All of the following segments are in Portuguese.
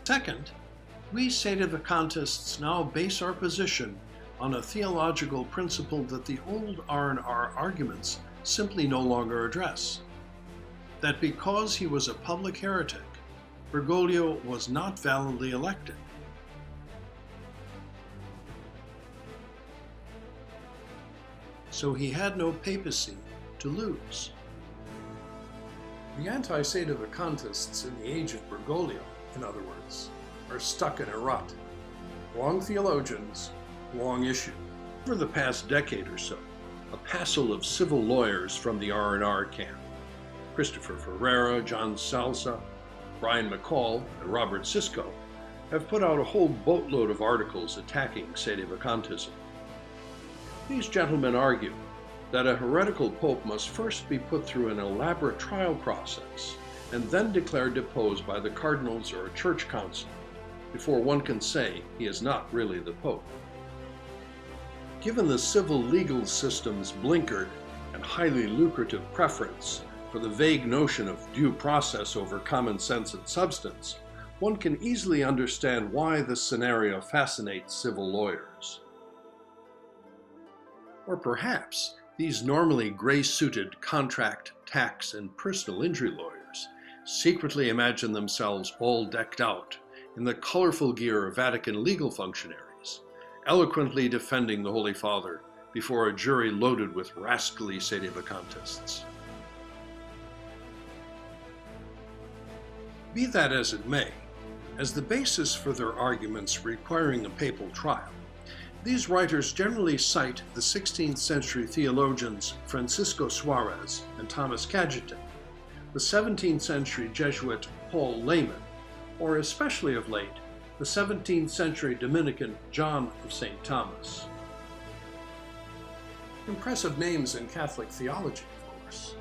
Second, we Sedevacantists now base our position on a theological principle that the old R&R arguments simply no longer address. That because he was a public heretic, Bergoglio was not validly elected. So he had no papacy to lose. The anti-Sedevacantists in the age of Bergoglio, in other words, are stuck in a rut. Wrong theologians, wrong issue. For the past decade or so, a passel of civil lawyers from the R&R camp, Christopher Ferreira, John Salsa, Brian McCall, and Robert Sisko, have put out a whole boatload of articles attacking Sedevacantism. These gentlemen argue that a heretical pope must first be put through an elaborate trial process and then declared deposed by the cardinals or a church council before one can say he is not really the pope. Given the civil legal system's blinkered and highly lucrative preference for the vague notion of due process over common sense and substance, one can easily understand why this scenario fascinates civil lawyers. Or perhaps these normally gray-suited contract, tax, and personal injury lawyers secretly imagine themselves all decked out in the colorful gear of Vatican legal functionaries, eloquently defending the Holy Father before a jury loaded with rascally Sedevacantists. Be that as it may, as the basis for their arguments requiring a papal trial, these writers generally cite the 16th century theologians Francisco Suarez and Thomas Cajetan, the 17th century Jesuit Paul Layman, or especially of late, the 17th century Dominican John of St. Thomas. Impressive names in Catholic theology, of course.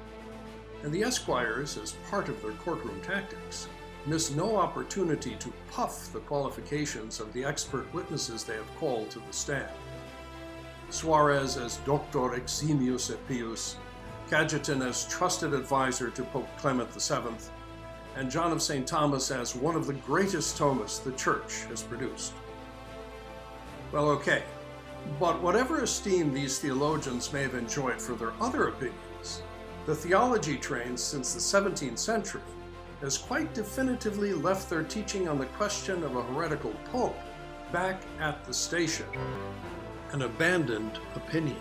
And the esquires, as part of their courtroom tactics, miss no opportunity to puff the qualifications of the expert witnesses they have called to the stand. Suarez as Doctor Eximius et Pius, Cajetan as trusted advisor to Pope Clement VII, and John of St. Thomas as one of the greatest Thomists the Church has produced. Well, okay, but whatever esteem these theologians may have enjoyed for their other opinions, the theology trained since the 17th century has quite definitively left their teaching on the question of a heretical pope back at the station, an abandoned opinion.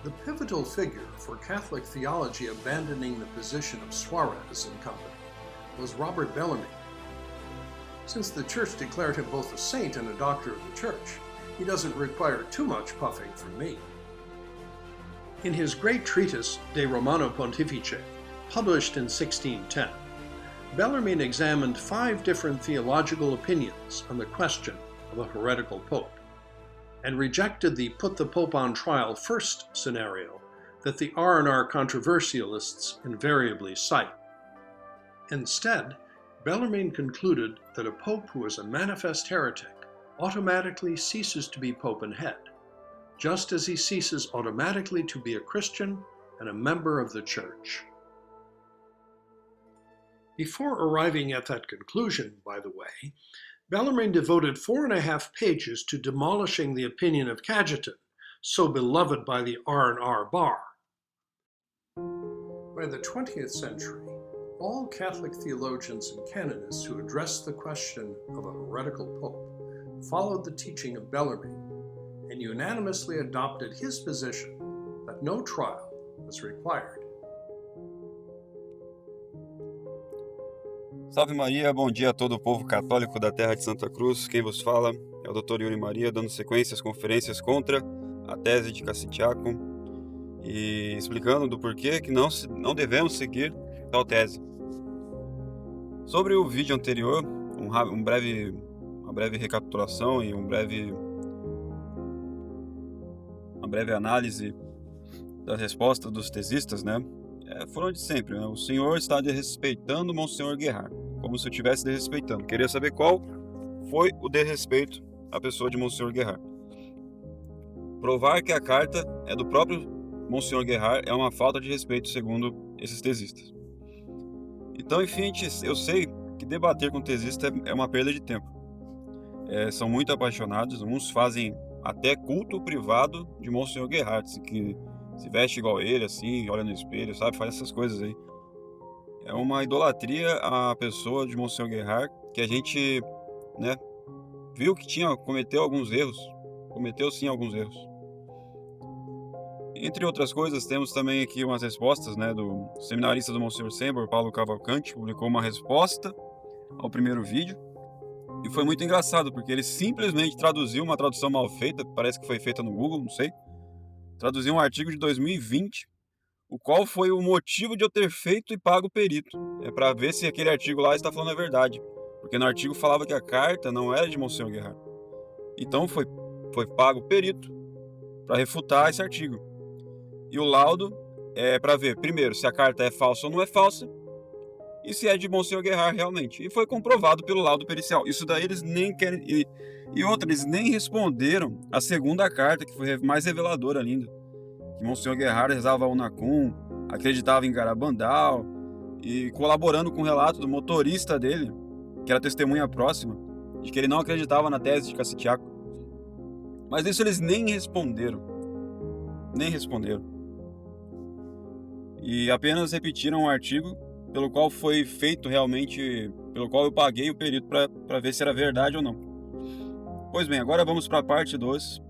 The pivotal figure for Catholic theology abandoning the position of Suarez and company was Robert Bellarmine. Since the Church declared him both a saint and a doctor of the Church, he doesn't require too much puffing from me. In his great treatise De Romano Pontifice, published in 1610, Bellarmine examined 5 different theological opinions on the question of a heretical pope, and rejected the put the pope on trial first scenario that the R&R controversialists invariably cite. Instead, Bellarmine concluded that a pope who is a manifest heretic automatically ceases to be pope and head, just as he ceases automatically to be a Christian and a member of the Church. Before arriving at that conclusion, by the way, Bellarmine devoted 4.5 pages to demolishing the opinion of Cajetan, so beloved by the R&R bar. By the 20th century, all Catholic theologians and canonists who addressed the question of a heretical pope followed the teaching of Bellarmine and unanimously adopted his position that no trial was required. Salve Maria, bom dia a todo o povo católico da terra de Santa Cruz. Quem vos fala é o Dr. Yuri Maria, dando sequência às conferências contra a tese de Cassitiaco e explicando do porquê que não devemos seguir tal tese. Sobre o vídeo anterior, uma breve recapitulação e uma breve análise das respostas dos tesistas, né? Foram de sempre, né? O senhor está desrespeitando o Monsenhor Guerard, como se eu estivesse desrespeitando. Queria saber qual foi o desrespeito à pessoa de Monsenhor Guerard. Provar que a carta é do próprio Monsenhor Guerard é uma falta de respeito, segundo esses tesistas. Então, enfim, eu sei que debater com tesista é uma perda de tempo. São muito apaixonados, uns fazem até culto privado de Monsenhor Gerhard, que se veste igual ele, assim, olha no espelho, sabe? Faz essas coisas aí. É uma idolatria à pessoa de Monsenhor Gerhard, que a gente, né, viu que cometeu sim alguns erros. Entre outras coisas, temos também aqui umas respostas, né, do seminarista do Monsenhor Sembor, Paulo Cavalcante, publicou uma resposta ao primeiro vídeo, e foi muito engraçado, porque ele simplesmente traduziu uma tradução mal feita, parece que foi feita no Google, não sei, traduziu um artigo de 2020, o qual foi o motivo de eu ter feito e pago o perito, para ver se aquele artigo lá está falando a verdade, porque no artigo falava que a carta não era de Monsenhor Gerhard. Então foi pago o perito para refutar esse artigo. E o laudo é para ver, primeiro, se a carta é falsa ou não é falsa, e se é de Monsenhor Gerhard realmente. E foi comprovado pelo laudo pericial. Isso daí eles nem querem... E outra, eles nem responderam a segunda carta, que foi mais reveladora ainda. Que Monsenhor Gerhard rezava a Unacum, acreditava em Garabandal, e colaborando com o relato do motorista dele, que era testemunha próxima, de que ele não acreditava na tese de Cassitiaco. Mas isso eles nem responderam. E apenas repetiram um artigo pelo qual foi feito realmente, pelo qual eu paguei o perito para ver se era verdade ou não. Pois bem, agora vamos para a parte 2,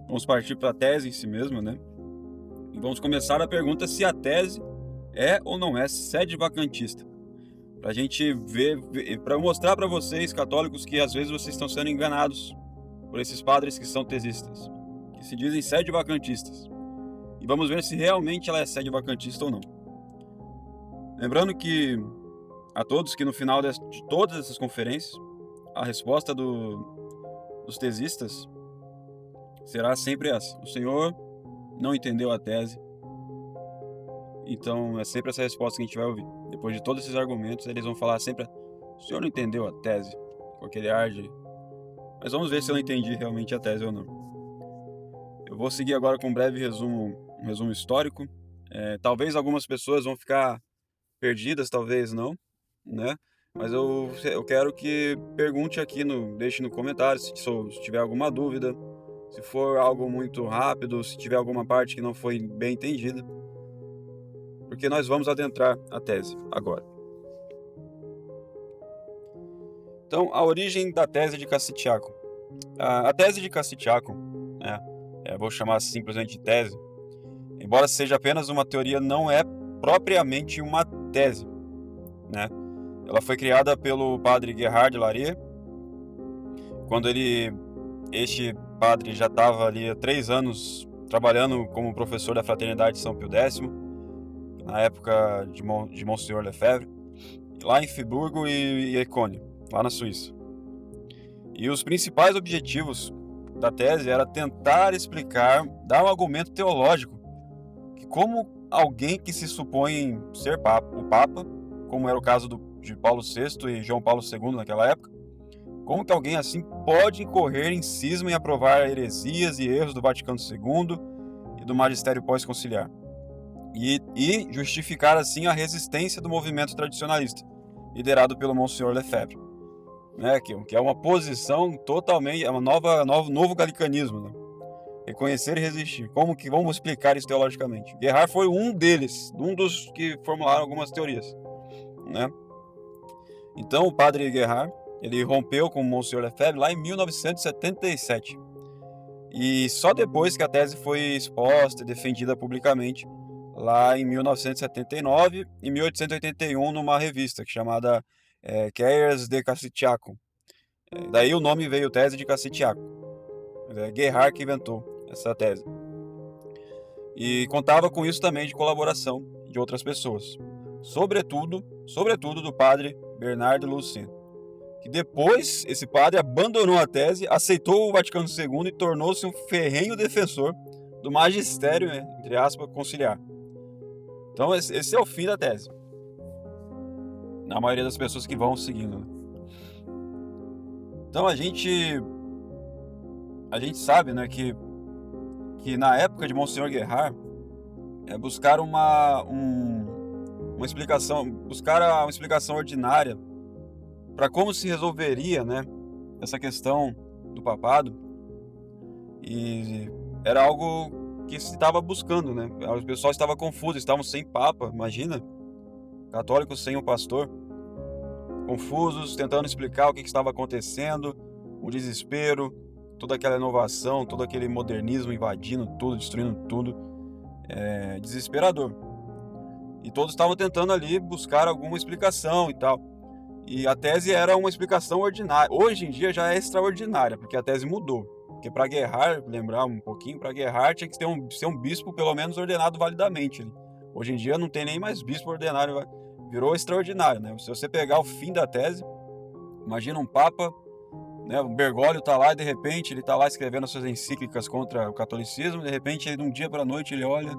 vamos partir para a tese em si mesma, né? E vamos começar a pergunta se a tese é ou não é sede vacantista. Para a gente ver, para mostrar para vocês, católicos, que às vezes vocês estão sendo enganados por esses padres que são tesistas, que se dizem sede vacantistas. E vamos ver se realmente ela é sede vacantista ou não. Lembrando que a todos que no final de todas essas conferências, a resposta dos tesistas será sempre essa: o senhor não entendeu a tese. Então é sempre essa resposta que a gente vai ouvir. Depois de todos esses argumentos, eles vão falar sempre: o senhor não entendeu a tese, com aquele ar de... Mas vamos ver se eu não entendi realmente a tese ou não. Eu vou seguir agora com um breve resumo histórico. Talvez algumas pessoas vão ficar perdidas, talvez não, né? Mas eu quero que pergunte aqui, deixe no comentário se tiver alguma dúvida, se for algo muito rápido, se tiver alguma parte que não foi bem entendida, porque nós vamos adentrar a tese agora. Então, a origem da tese de Cassitiaco. A tese de Cassitiaco, vou chamar simplesmente de tese, embora seja apenas uma teoria, não é propriamente uma tese, né? Ela foi criada pelo padre Gerhard Larier, quando este padre já estava ali há 3 anos trabalhando como professor da Fraternidade de São Pio X, na época de Monsenhor Lefebvre, lá em Friburgo e Ecônia, lá na Suíça. E os principais objetivos da tese era tentar explicar, dar um argumento teológico, que como alguém que se supõe ser o Papa, como era o caso de Paulo VI e João Paulo II naquela época, como que alguém assim pode incorrer em cisma e aprovar heresias e erros do Vaticano II e do magistério pós-conciliar, e justificar assim a resistência do movimento tradicionalista, liderado pelo Monsenhor Lefebvre, né, que é uma posição totalmente, é um novo galicanismo, né? Reconhecer e resistir. Como que vamos explicar isso teologicamente? Gerhard foi um dos que formularam algumas teorias, né? Então o padre Gerhard, ele rompeu com o Monsenhor Lefebvre lá em 1977. E só depois que a tese foi exposta e defendida publicamente, lá em 1979 e 1881, numa revista chamada Cahiers de Cassitiaco. Daí o nome veio tese de Cassitiaco. Gerhard que inventou essa tese. E contava com isso também de colaboração de outras pessoas. Sobretudo do padre Bernardo Lucien, que depois esse padre abandonou a tese, aceitou o Vaticano II e tornou-se um ferrenho defensor do magistério, entre aspas, conciliar. Então esse é o fim da tese, na maioria das pessoas que vão seguindo, né? Então a gente sabe, né, que na época de Monsenhor Gerhard buscaram uma explicação, buscaram uma explicação ordinária para como se resolveria, né, essa questão do papado, e era algo que se estava buscando, né? O pessoal estava confuso, estavam sem papa, imagina, católicos sem um pastor, confusos, tentando explicar o que estava acontecendo, o desespero, toda aquela inovação, todo aquele modernismo invadindo tudo, destruindo tudo, desesperador. E todos estavam tentando ali buscar alguma explicação e tal. E a tese era uma explicação ordinária. Hoje em dia já é extraordinária, porque a tese mudou. Porque para guerrar, lembrar um pouquinho, para guerrar tinha que ser um bispo pelo menos ordenado validamente. Hoje em dia não tem nem mais bispo ordenado, virou extraordinário, né? Se você pegar o fim da tese, imagina um papa, né? O Bergoglio tá lá e de repente ele tá lá escrevendo as suas encíclicas contra o catolicismo, de repente de um dia para a noite ele olha,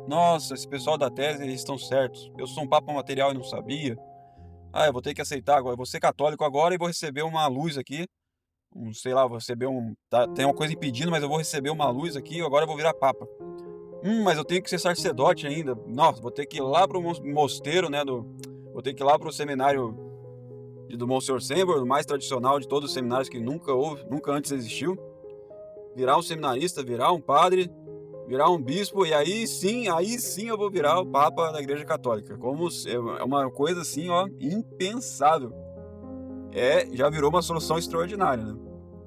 nossa, esse pessoal da tese eles estão certos, eu sou um papa material e não sabia, eu vou ter que aceitar agora, eu vou ser católico agora e vou receber uma luz aqui, sei lá, vou receber tem uma coisa impedindo, mas eu vou receber uma luz aqui, agora eu vou virar papa. Mas eu tenho que ser sacerdote ainda. Nossa, vou ter que ir lá pro mosteiro, né? Vou ter que ir lá pro seminário do Monsenhor Sembor, o mais tradicional de todos os seminários que nunca antes existiu. Virar um seminarista, virar um padre, virar um bispo, e aí sim eu vou virar o papa da Igreja Católica. Como é uma coisa assim, ó, impensável. Já virou uma solução extraordinária, né?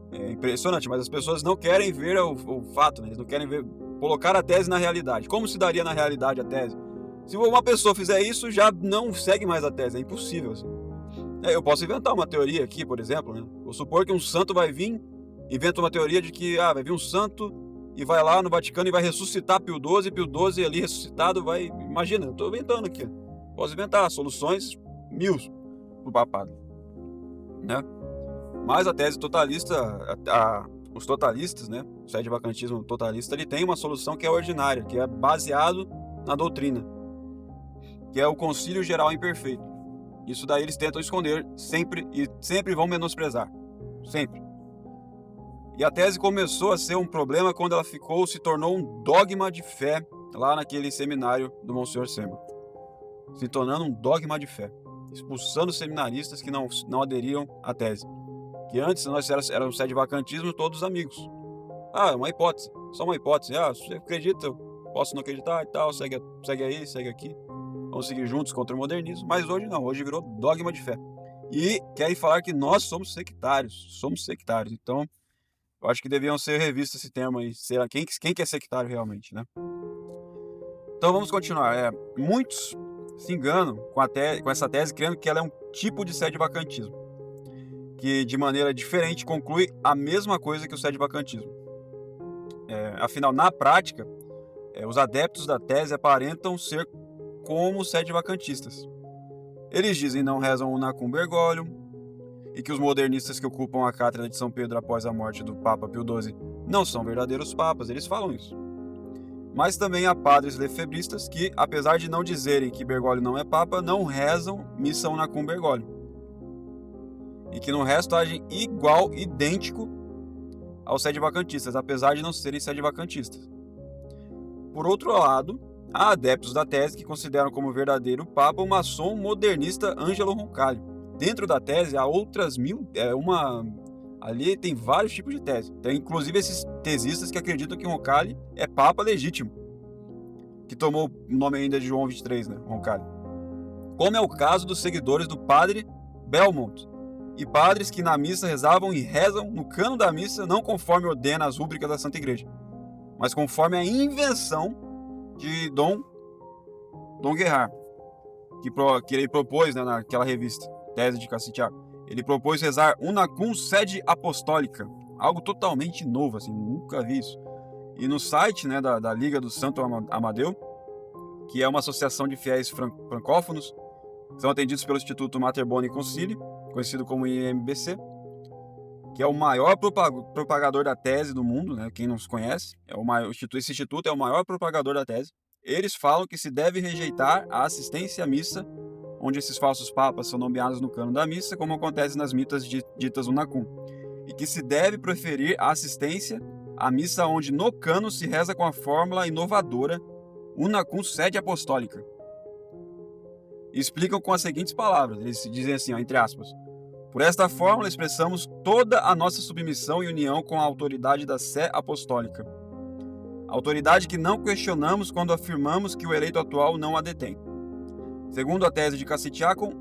É impressionante, mas as pessoas não querem ver o fato, né? Eles não querem ver, colocar a tese na realidade. Como se daria na realidade a tese? Se uma pessoa fizer isso, já não segue mais a tese, é impossível. Assim. Eu posso inventar uma teoria aqui, por exemplo, né? Vou supor que um santo vai vir, inventa uma teoria de que vai vir um santo e vai lá no Vaticano e vai ressuscitar Pio XII ali ressuscitado vai... Imagina, eu estou inventando aqui. Posso inventar soluções mil pro papado, né? Mas a tese totalista, os totalistas, né, o sedevacantismo totalista, ele tem uma solução que é ordinária, que é baseado na doutrina, que é o concílio geral imperfeito. Isso daí eles tentam esconder sempre e sempre vão menosprezar, sempre. E a tese começou a ser um problema quando ela se tornou um dogma de fé lá naquele seminário do Monsenhor Sembor, se tornando um dogma de fé, expulsando seminaristas que não aderiam à tese. Que antes nós éramos sedevacantismo todos amigos. É uma hipótese, só uma hipótese. Você acredita, eu posso não acreditar e tal, segue aí, segue aqui. Vamos seguir juntos contra o modernismo. Mas hoje não, hoje virou dogma de fé. E querem falar que nós somos sectários. Então, eu acho que deviam ser revistos esse termo aí. Quem que é sectário realmente, né? Então vamos continuar. Muitos se enganam com essa tese, crendo que ela é um tipo de sedevacantismo, que de maneira diferente conclui a mesma coisa que o sedevacantismo. Afinal, na prática, os adeptos da tese aparentam ser como os sedevacantistas. Eles dizem não rezam unacum Bergoglio, e que os modernistas que ocupam a cátedra de São Pedro após a morte do Papa Pio XII não são verdadeiros papas, eles falam isso. Mas também há padres lefebristas que, apesar de não dizerem que Bergoglio não é papa, não rezam missa unacum Bergoglio, e que no resto agem idêntico aos sedevacantistas, apesar de não serem sedevacantistas. Por outro lado, há adeptos da tese que consideram como verdadeiro papa o maçom modernista Angelo Roncalli. Dentro da tese há outras ali tem vários tipos de tese. Tem inclusive esses tesistas que acreditam que Roncalli é papa legítimo, que tomou o nome ainda de João XXIII, né, Roncalli. Como é o caso dos seguidores do padre Belmont, e padres que na missa rezavam e rezam no cano da missa não conforme ordena as rúbricas da Santa Igreja, mas conforme a invenção de Dom Guerard, que ele propôs, né, naquela revista, Tese de Cassitiaco. Ele propôs rezar unacum sede apostólica, algo totalmente novo, assim, nunca vi isso. E no site, né, da Liga do Santo Amadeu, que é uma associação de fiéis francófonos, são atendidos pelo Instituto Mater Boni Concili, conhecido como IMBC, que é o maior propagador da tese do mundo, né? Quem não se conhece, esse instituto é o maior propagador da tese. Eles falam que se deve rejeitar a assistência à missa, onde esses falsos papas são nomeados no cano da missa, como acontece nas mitas ditas unacum, e que se deve preferir a assistência à missa onde no cano se reza com a fórmula inovadora unacum sede apostólica. e explicam com as seguintes palavras. Eles dizem assim, ó, entre aspas: por esta fórmula expressamos toda a nossa submissão e união com a autoridade da sé apostólica. Autoridade que não questionamos quando afirmamos que o eleito atual não a detém. Segundo a tese de Cassitiacum,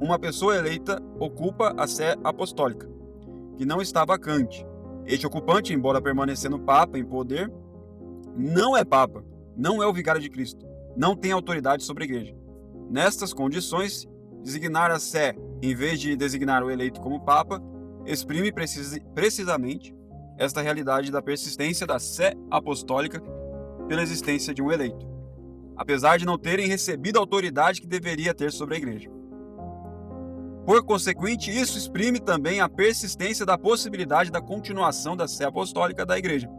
uma pessoa eleita ocupa a sé apostólica, que não está vacante. Este ocupante, embora permanecendo papa em poder, não é papa, não é o vigário de Cristo, não tem autoridade sobre a igreja. Nestas condições, designar a sé, em vez de designar o eleito como papa, exprime precisamente esta realidade da persistência da sé apostólica pela existência de um eleito, apesar de não terem recebido a autoridade que deveria ter sobre a igreja. Por consequente, isso exprime também a persistência da possibilidade da continuação da sé apostólica da igreja.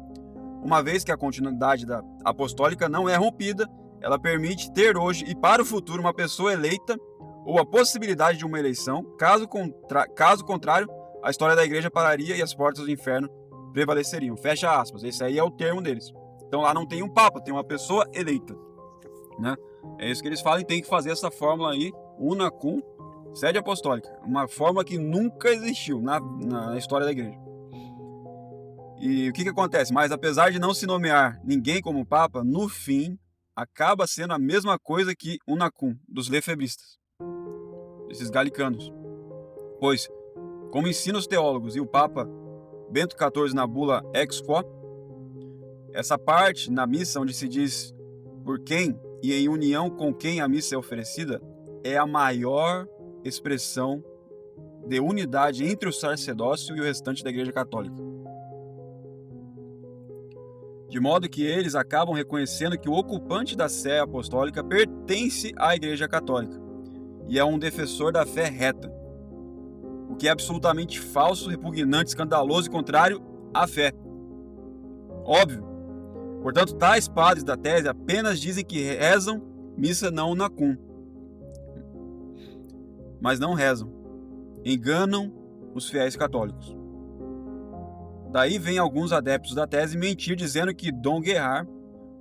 Uma vez que a continuidade da apostólica não é rompida, ela permite ter hoje e para o futuro uma pessoa eleita ou a possibilidade de uma eleição. Caso contrário, a história da igreja pararia e as portas do inferno prevaleceriam. Fecha aspas. Esse aí é o termo deles. Então lá não tem um papa, tem uma pessoa eleita, né? É isso que eles falam, e tem que fazer essa fórmula aí, una cum sede apostólica, uma fórmula que nunca existiu na história da igreja. E o que acontece? Mas apesar de não se nomear ninguém como papa, no fim acaba sendo a mesma coisa que una cum dos lefebristas, esses galicanos. Pois, como ensinam os teólogos e o Papa Bento XIV na bula Ex Quo, essa parte na missa onde se diz por quem e em união com quem a missa é oferecida é a maior expressão de unidade entre o sacerdócio e o restante da Igreja Católica. De modo que eles acabam reconhecendo que o ocupante da sé apostólica pertence à Igreja Católica e é um defensor da fé reta, o que é absolutamente falso, repugnante, escandaloso e contrário à fé. Óbvio. Portanto, tais padres da tese apenas dizem que rezam missa não una cum, mas não rezam. Enganam os fiéis católicos. Daí vem alguns adeptos da tese mentir dizendo que Dom Guerard,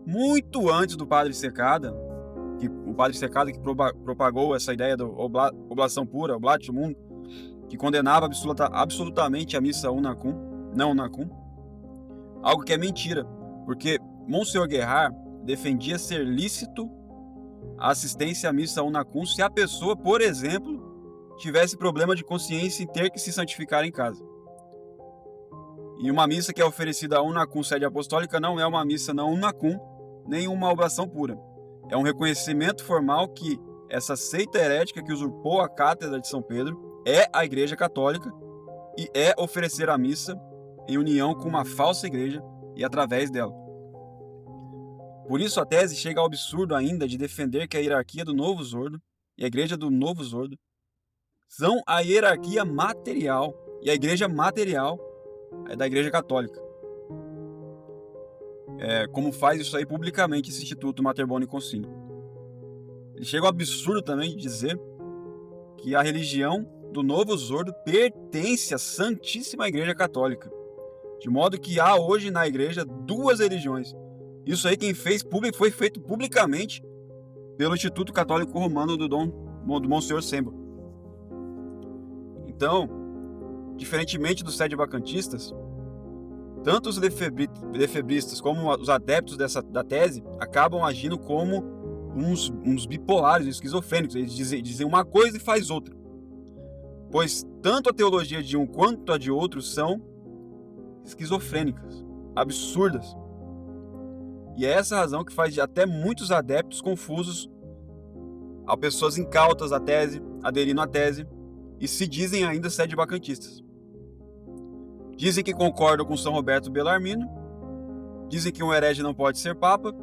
muito antes do Padre Secada, o Padre Secada que propagou essa ideia da oblação pura, oblatio mundo, que condenava absolutamente a missa una cum, não una cum, algo que é mentira, porque Monsenhor Guerard defendia ser lícito a assistência à missa una cum se a pessoa, por exemplo, tivesse problema de consciência em ter que se santificar em casa. E uma missa que é oferecida una cum sede apostólica não é uma missa não una cum, nem uma oblação pura. É um reconhecimento formal que essa seita herética que usurpou a cátedra de São Pedro é a Igreja Católica e é oferecer a missa em união com uma falsa igreja e através dela. Por isso a tese chega ao absurdo ainda de defender que a hierarquia do Novo Zordo e a Igreja do Novo Zordo são a hierarquia material e a igreja material é da Igreja Católica. Como faz isso aí publicamente esse Instituto Mater Boni Concilio. Ele chega ao absurdo também de dizer que a religião do Novo Zordo pertence à Santíssima Igreja Católica, de modo que há hoje na igreja duas religiões. Isso aí quem fez público foi feito publicamente pelo Instituto Católico Romano do Monsenhor Sembo. Então, diferentemente dos sede-vacantistas, tanto os lefebristas como os adeptos da tese acabam agindo como uns bipolares, esquizofrênicos. Eles dizem uma coisa e faz outra. Pois tanto a teologia de um quanto a de outro são esquizofrênicas, absurdas. E é essa razão que faz até muitos adeptos confusos a pessoas incautas à tese, aderindo à tese, e se dizem ainda sede-vacantistas. Dizem que concordam com São Roberto Bellarmino, dizem que um herege não pode ser papa,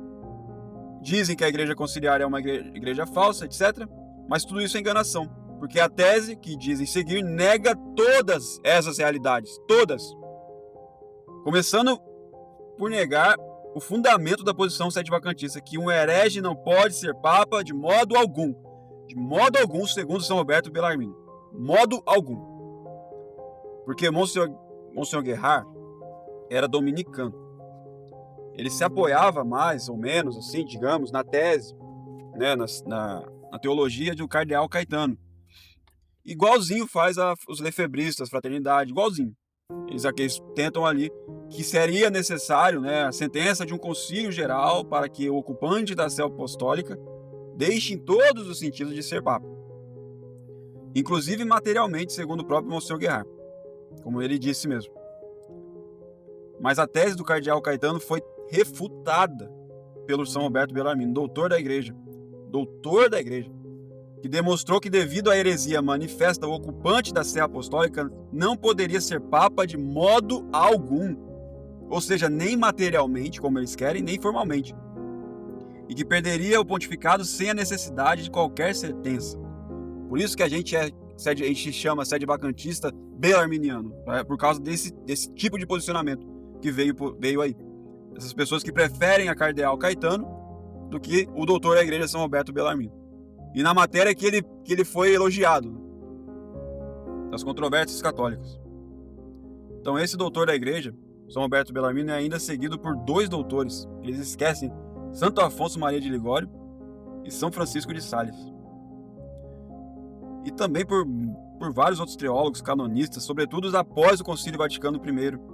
dizem que a igreja conciliar é uma igreja falsa, etc. Mas tudo isso é enganação, porque a tese que dizem seguir nega todas essas realidades, todas. Começando por negar o fundamento da posição sede-vacantista, que um herege não pode ser papa de modo algum, segundo São Roberto Bellarmino, modo algum. Porque Monsenhor Guerard era dominicano. Ele se apoiava mais ou menos, assim, digamos, na tese, né, na a teologia do cardeal Caetano. Igualzinho faz os lefebristas, fraternidade, igualzinho. Eles tentam ali que seria necessário, né, a sentença de um concílio geral para que o ocupante da sé apostólica deixe em todos os sentidos de ser papa. Inclusive materialmente, segundo o próprio Monsenhor Guerard, como ele disse mesmo. Mas a tese do cardeal Caetano foi refutada pelo São Roberto Bellarmino, doutor da igreja, que demonstrou que devido à heresia manifesta, o ocupante da sé apostólica não poderia ser papa de modo algum, ou seja, nem materialmente, como eles querem, nem formalmente, e que perderia o pontificado sem a necessidade de qualquer sentença. Por isso que a gente chama sede vacantista belarminiano, né? Por causa desse tipo de posicionamento que veio aí. Essas pessoas que preferem a cardeal Caetano do que o doutor da igreja São Roberto Bellarmino. E na matéria que ele foi elogiado das controvérsias católicas. Então esse doutor da igreja, São Roberto Bellarmino, é ainda seguido por 2 doutores. Eles esquecem Santo Afonso Maria de Ligório e São Francisco de Sales. E também por vários outros teólogos canonistas, sobretudo após o Concílio Vaticano I,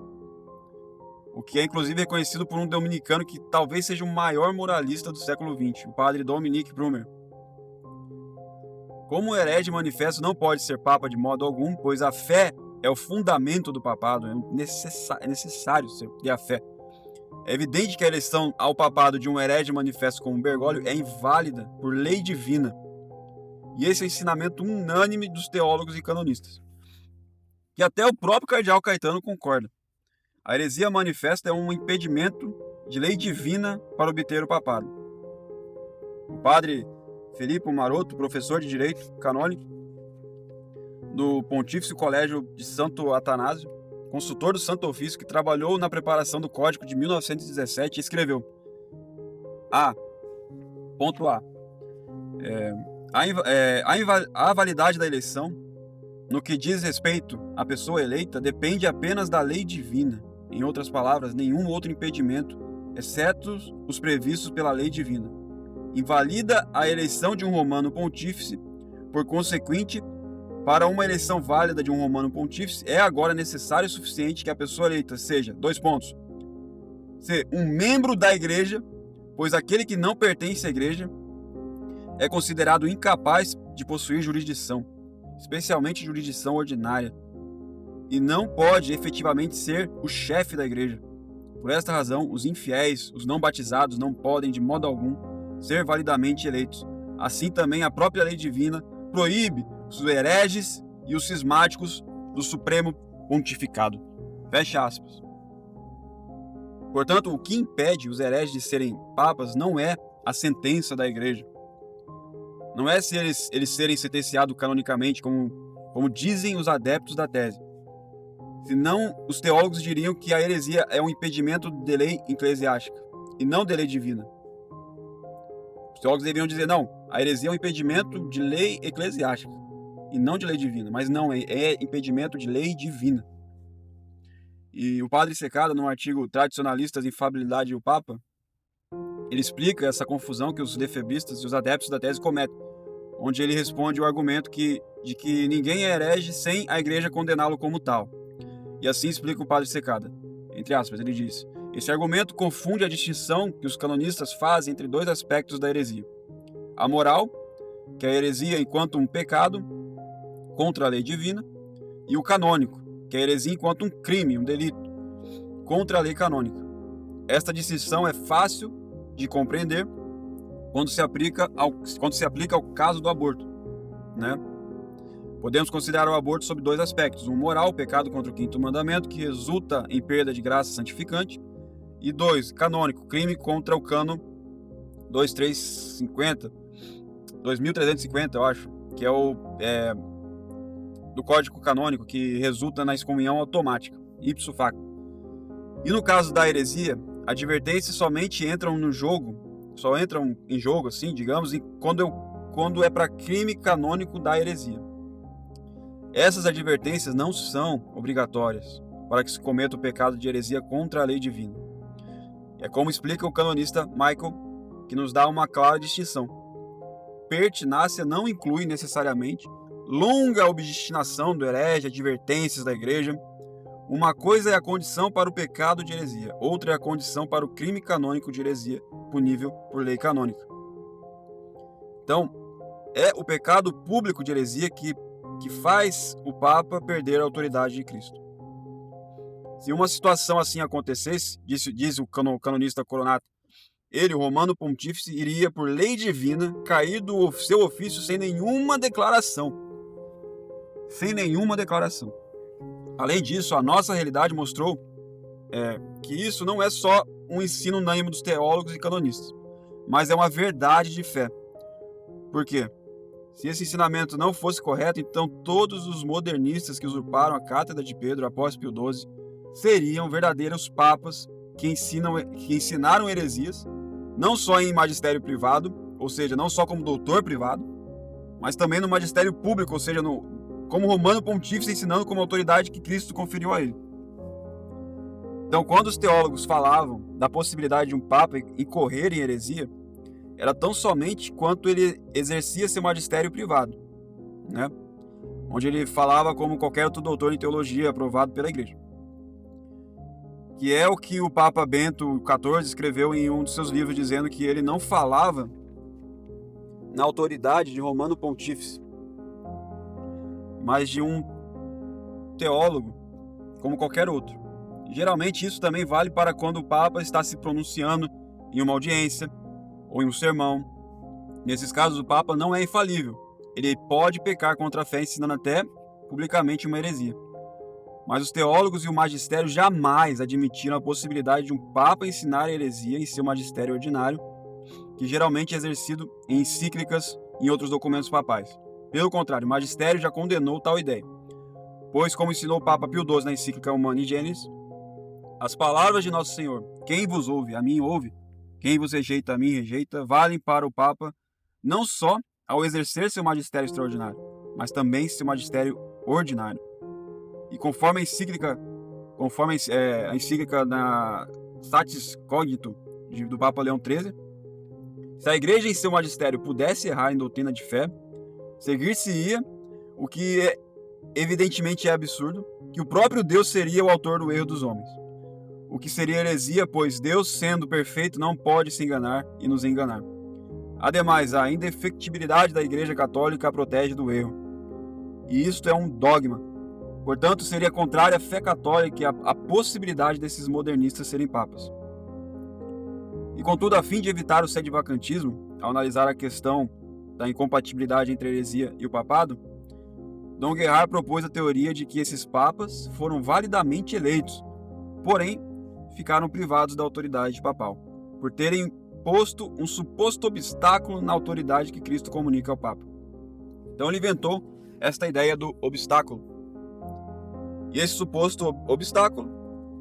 o que é inclusive reconhecido por um dominicano que talvez seja o maior moralista do século XX, o padre Dominique Brumer. Como o herege manifesto não pode ser papa de modo algum, pois a fé é o fundamento do papado, é necessário ter a fé. É evidente que a eleição ao papado de um herege manifesto como Bergoglio é inválida por lei divina. E esse é o ensinamento unânime dos teólogos e canonistas, que até o próprio cardeal Caetano concorda. A heresia manifesta é um impedimento de lei divina para obter o papado. O padre Felipe Maroto, professor de Direito Canônico do Pontífice Colégio de Santo Atanásio, consultor do Santo Ofício, que trabalhou na preparação do Código de 1917, escreveu: ponto A. A validade da eleição, no que diz respeito à pessoa eleita, depende apenas da lei divina. Em outras palavras, nenhum outro impedimento, exceto os previstos pela lei divina, invalida a eleição de um romano pontífice. Por consequente, para uma eleição válida de um romano pontífice, é agora necessário e suficiente que a pessoa eleita seja, ser um membro da igreja, pois aquele que não pertence à igreja é considerado incapaz de possuir jurisdição, especialmente jurisdição ordinária, e não pode efetivamente ser o chefe da igreja. Por esta razão, os infiéis, os não batizados, não podem de modo algum ser validamente eleitos. Assim também a própria lei divina proíbe os hereges e os cismáticos do Supremo Pontificado. Fecha aspas. Portanto, o que impede os hereges de serem papas não é a sentença da igreja. Não é se eles serem sentenciados canonicamente, como dizem os adeptos da tese. Senão, os teólogos diriam que a heresia é um impedimento de lei eclesiástica e não de lei divina. Os teólogos deveriam dizer, não, a heresia é um impedimento de lei eclesiástica e não de lei divina, mas não, é impedimento de lei divina. E o padre Secada, no artigo Tradicionalistas, Infalibilidade e o Papa, ele explica essa confusão que os lefebristas e os adeptos da tese cometem, onde ele responde o argumento de que ninguém é herege sem a igreja condená-lo como tal. E assim explica o padre Secada. Entre aspas, ele diz: esse argumento confunde a distinção que os canonistas fazem entre 2 aspectos da heresia. A moral, que é a heresia enquanto um pecado contra a lei divina, e o canônico, que é a heresia enquanto um crime, um delito, contra a lei canônica. Esta distinção é fácil de compreender quando se aplica ao caso do aborto, né? Podemos considerar o aborto sob 2 aspectos: um moral, pecado contra o 5º mandamento, que resulta em perda de graça santificante, e 2, canônico, crime contra o cânon 2350, eu acho, que é do Código Canônico, que resulta na excomunhão automática, ipso facto. E no caso da heresia, advertências somente entram em jogo, assim, digamos, quando é para crime canônico da heresia. Essas advertências não são obrigatórias para que se cometa o pecado de heresia contra a lei divina. É como explica o canonista Michael, que nos dá uma clara distinção. pertinácia não inclui necessariamente longa obstinação do herege, advertências da igreja. Uma coisa é a condição para o pecado de heresia, outra é a condição para o crime canônico de heresia, punível por lei canônica. Então, é o pecado público de heresia que faz o Papa perder a autoridade de Cristo. Se uma situação assim acontecesse, diz o canonista Coronato, ele, o romano pontífice, iria, por lei divina, cair do seu ofício sem nenhuma declaração. Sem nenhuma declaração. Além disso, a nossa realidade mostrou que isso não é só um ensino unânime dos teólogos e canonistas, mas é uma verdade de fé. Por quê? Se esse ensinamento não fosse correto, então todos os modernistas que usurparam a cátedra de Pedro após Pio XII seriam verdadeiros papas que ensinaram heresias, não só em magistério privado, ou seja, não só como doutor privado, mas também no magistério público, ou seja, como romano pontífice ensinando como autoridade que Cristo conferiu a ele. Então, quando os teólogos falavam da possibilidade de um papa incorrer em heresia, era tão somente quanto ele exercia seu magistério privado, né? Onde ele falava como qualquer outro doutor em teologia aprovado pela igreja. Que é o que o Papa Bento XIV escreveu em um dos seus livros, dizendo que ele não falava na autoridade de romano pontífice, mas de um teólogo como qualquer outro. E, geralmente isso também vale para quando o Papa está se pronunciando em uma audiência ou em um sermão. Nesses casos, o Papa não é infalível. Ele pode pecar contra a fé, ensinando até publicamente uma heresia. Mas os teólogos e o magistério jamais admitiram a possibilidade de um Papa ensinar a heresia em seu magistério ordinário, que geralmente é exercido em encíclicas e em outros documentos papais. Pelo contrário, o magistério já condenou tal ideia. Pois, como ensinou o Papa Pio XII na encíclica Humani Generis, as palavras de Nosso Senhor, quem vos ouve, a mim ouve, quem vos rejeita, a mim rejeita, valem para o Papa não só ao exercer seu magistério extraordinário, mas também seu magistério ordinário. E conforme a encíclica na Statis Cognito do Papa Leão XIII, se a igreja em seu magistério pudesse errar em doutrina de fé, seguir-se-ia o que evidentemente é absurdo, que o próprio Deus seria o autor do erro dos homens. O que seria heresia, pois Deus, sendo perfeito, não pode se enganar e nos enganar. Ademais, a indefectibilidade da Igreja Católica a protege do erro. E isto é um dogma. Portanto, seria contrária à fé católica a possibilidade desses modernistas serem papas. E contudo, a fim de evitar o sedivacantismo, ao analisar a questão da incompatibilidade entre a heresia e o papado, Dom Guerard propôs a teoria de que esses papas foram validamente eleitos, porém ficaram privados da autoridade papal, por terem posto um suposto obstáculo na autoridade que Cristo comunica ao Papa. Então ele inventou esta ideia do obstáculo. E esse suposto obstáculo,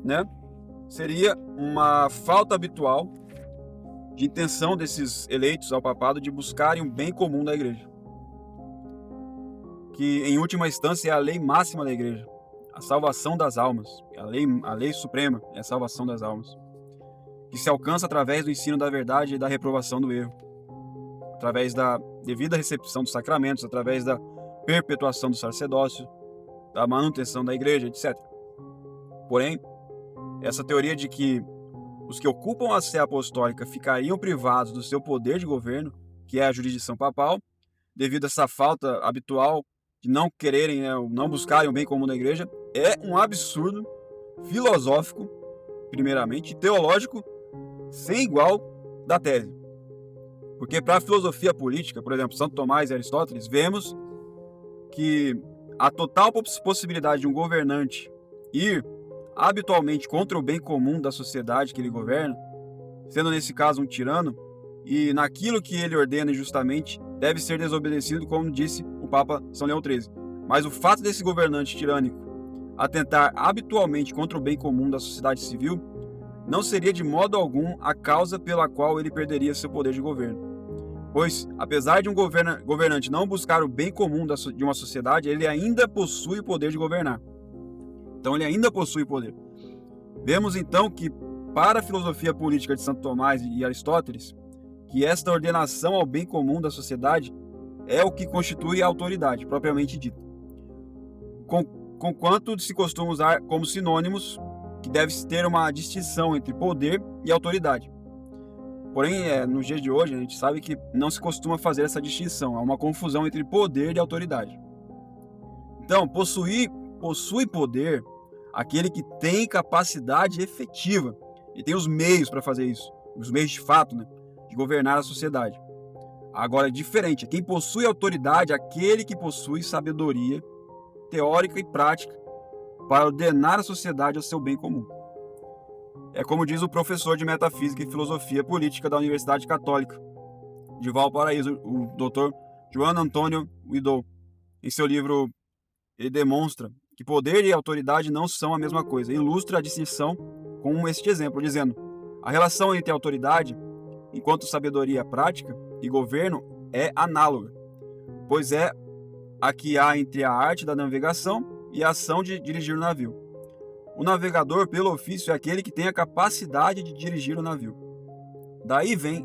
né, seria uma falta habitual de intenção desses eleitos ao papado de buscarem o bem comum da igreja, que em última instância é a lei máxima da igreja, a salvação das almas. A lei suprema é a salvação das almas, que se alcança através do ensino da verdade e da reprovação do erro, através da devida recepção dos sacramentos, através da perpetuação do sacerdócio, da manutenção da igreja, etc. Porém, essa teoria de que os que ocupam a sé apostólica ficariam privados do seu poder de governo, que é a jurisdição papal, devido a essa falta habitual de não quererem, não buscarem o bem comum da igreja, é um absurdo filosófico, primeiramente, e teológico, sem igual da tese. Porque para a filosofia política, por exemplo, Santo Tomás e Aristóteles, vemos que a total possibilidade de um governante ir habitualmente contra o bem comum da sociedade que ele governa, sendo nesse caso um tirano, e naquilo que ele ordena injustamente deve ser desobedecido, como disse o Papa São Leão XIII. Mas o fato desse governante tirânico atentar habitualmente contra o bem comum da sociedade civil não seria de modo algum a causa pela qual ele perderia seu poder de governo. Pois, apesar de um governante não buscar o bem comum de uma sociedade, ele ainda possui o poder de governar. Então ele ainda possui poder. Vemos então que, para a filosofia política de Santo Tomás e Aristóteles, que esta ordenação ao bem comum da sociedade é o que constitui a autoridade, propriamente dita. Conquanto se costuma usar como sinônimos que deve-se ter uma distinção entre poder e autoridade. Porém, nos dias de hoje, a gente sabe que não se costuma fazer essa distinção, há uma confusão entre poder e autoridade. Então, possui poder aquele que tem capacidade efetiva e tem os meios para fazer isso, os meios de fato, né, de governar a sociedade. Agora é diferente, quem possui autoridade é aquele que possui sabedoria teórica e prática para ordenar a sociedade ao seu bem comum. É como diz o professor de Metafísica e Filosofia Política da Universidade Católica de Valparaíso, o Dr. João Antônio Widdow. Em seu livro, ele demonstra que poder e autoridade não são a mesma coisa. Ilustra a distinção com este exemplo, dizendo: a relação entre autoridade, enquanto sabedoria prática, e governo é análoga, pois é a que há entre a arte da navegação e a ação de dirigir o navio. O navegador, pelo ofício, é aquele que tem a capacidade de dirigir o navio. Daí vem,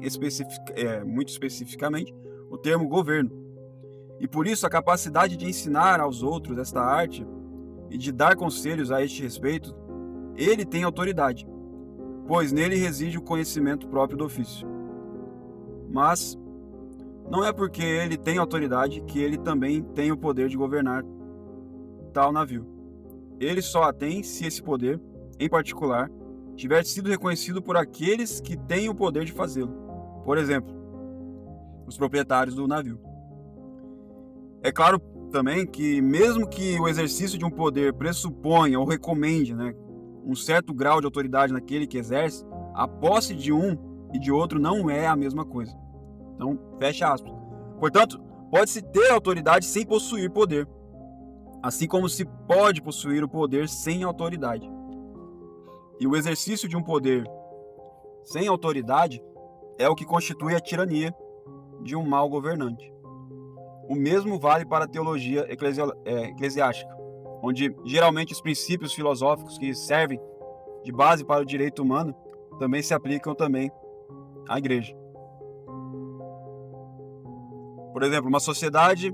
muito especificamente, o termo governo. E por isso a capacidade de ensinar aos outros esta arte e de dar conselhos a este respeito, ele tem autoridade, pois nele reside o conhecimento próprio do ofício. Mas não é porque ele tem autoridade que ele também tem o poder de governar tal navio. Ele só a tem se esse poder, em particular, tiver sido reconhecido por aqueles que têm o poder de fazê-lo. Por exemplo, os proprietários do navio. É claro também que, mesmo que o exercício de um poder pressuponha ou recomende, um certo grau de autoridade naquele que exerce, a posse de um e de outro não é a mesma coisa. Então, fecha aspas. Portanto, pode-se ter autoridade sem possuir poder, assim como se pode possuir o poder sem autoridade. E o exercício de um poder sem autoridade é o que constitui a tirania de um mau governante. O mesmo vale para a teologia eclesiástica, onde geralmente os princípios filosóficos que servem de base para o direito humano também se aplicam também à igreja. Por exemplo, uma sociedade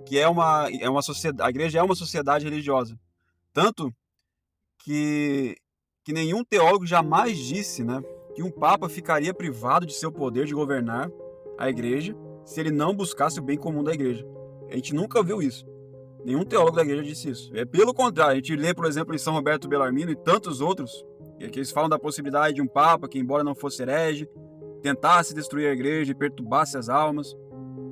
que a igreja é uma sociedade religiosa, tanto que nenhum teólogo jamais disse, que um papa ficaria privado de seu poder de governar a igreja se ele não buscasse o bem comum da igreja. A gente nunca viu isso. Nenhum teólogo da igreja disse isso. É pelo contrário, a gente lê, por exemplo, em São Roberto Bellarmino e tantos outros, que eles falam da possibilidade de um papa que, embora não fosse herege, tentasse destruir a igreja e perturbasse as almas,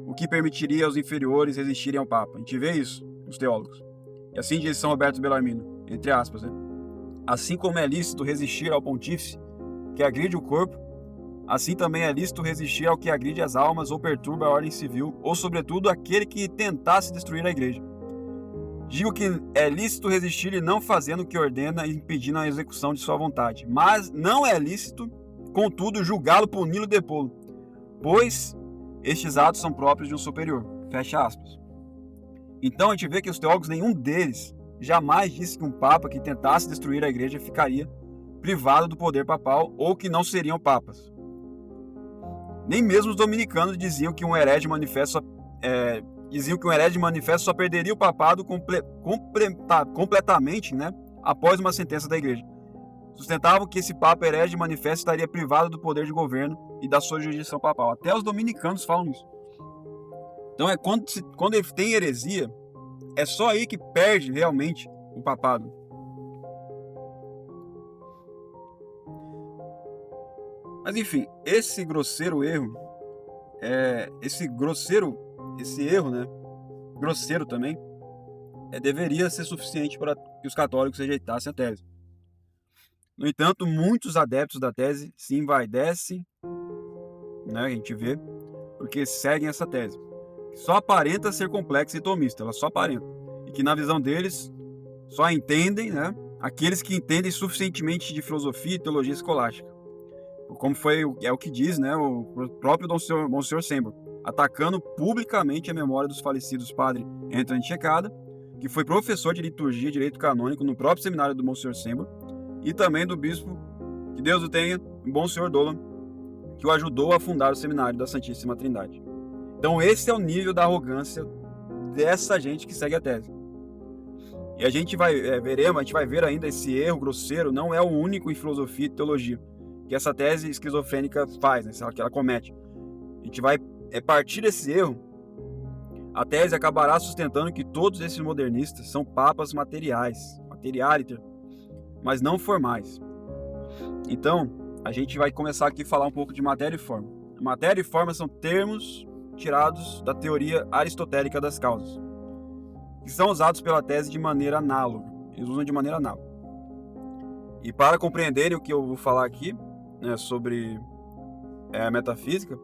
o que permitiria aos inferiores resistirem ao papa. A gente vê isso nos teólogos. E assim diz São Roberto Bellarmino, entre aspas, assim como é lícito resistir ao pontífice que agride o corpo, assim também é lícito resistir ao que agride as almas ou perturba a ordem civil, ou sobretudo aquele que tentasse destruir a igreja. Digo que é lícito resistir e não fazendo o que ordena e impedindo a execução de sua vontade, mas não é lícito, contudo, julgá-lo, puni-lo e depô-lo, pois estes atos são próprios de um superior. Fecha aspas. Então a gente vê que os teólogos, nenhum deles jamais disse que um papa que tentasse destruir a igreja ficaria privado do poder papal ou que não seriam papas. Nem mesmo os dominicanos diziam que um herege manifesto só perderia o papado completamente, após uma sentença da igreja. Sustentavam que esse papa herege manifesto estaria privado do poder de governo e da sua jurisdição papal. Até os dominicanos falam isso. Então quando ele tem heresia, é só aí que perde realmente o papado. Mas enfim, esse erro, grosseiro também, deveria ser suficiente para que os católicos rejeitassem a tese. No entanto, muitos adeptos da tese se envaidecem, a gente vê, porque seguem essa tese, que só aparenta ser complexa e tomista, ela só aparenta, e que na visão deles só entendem, aqueles que entendem suficientemente de filosofia e teologia escolástica, como é o que diz, o próprio Monsenhor Sembor, atacando publicamente a memória dos falecidos padre Anthony Checada, que foi professor de liturgia e direito canônico no próprio seminário do Monsenhor Sembor, e também do bispo, que Deus o tenha, o Monsenhor Dolan, que o ajudou a fundar o Seminário da Santíssima Trindade. Então esse é o nível da arrogância dessa gente que segue a tese. E a gente vai ver ainda esse erro grosseiro, não é o único em filosofia e teologia, que essa tese esquizofrênica faz, né, que ela comete. A gente vai partir desse erro, a tese acabará sustentando que todos esses modernistas são papas materiais, materialiter, mas não formais. Então, a gente vai começar aqui a falar um pouco de matéria e forma. Matéria e forma são termos tirados da teoria aristotélica das causas, que são usados pela tese de maneira análoga. Eles usam de maneira análoga. E para compreenderem o que eu vou falar aqui, né, sobre a metafísica,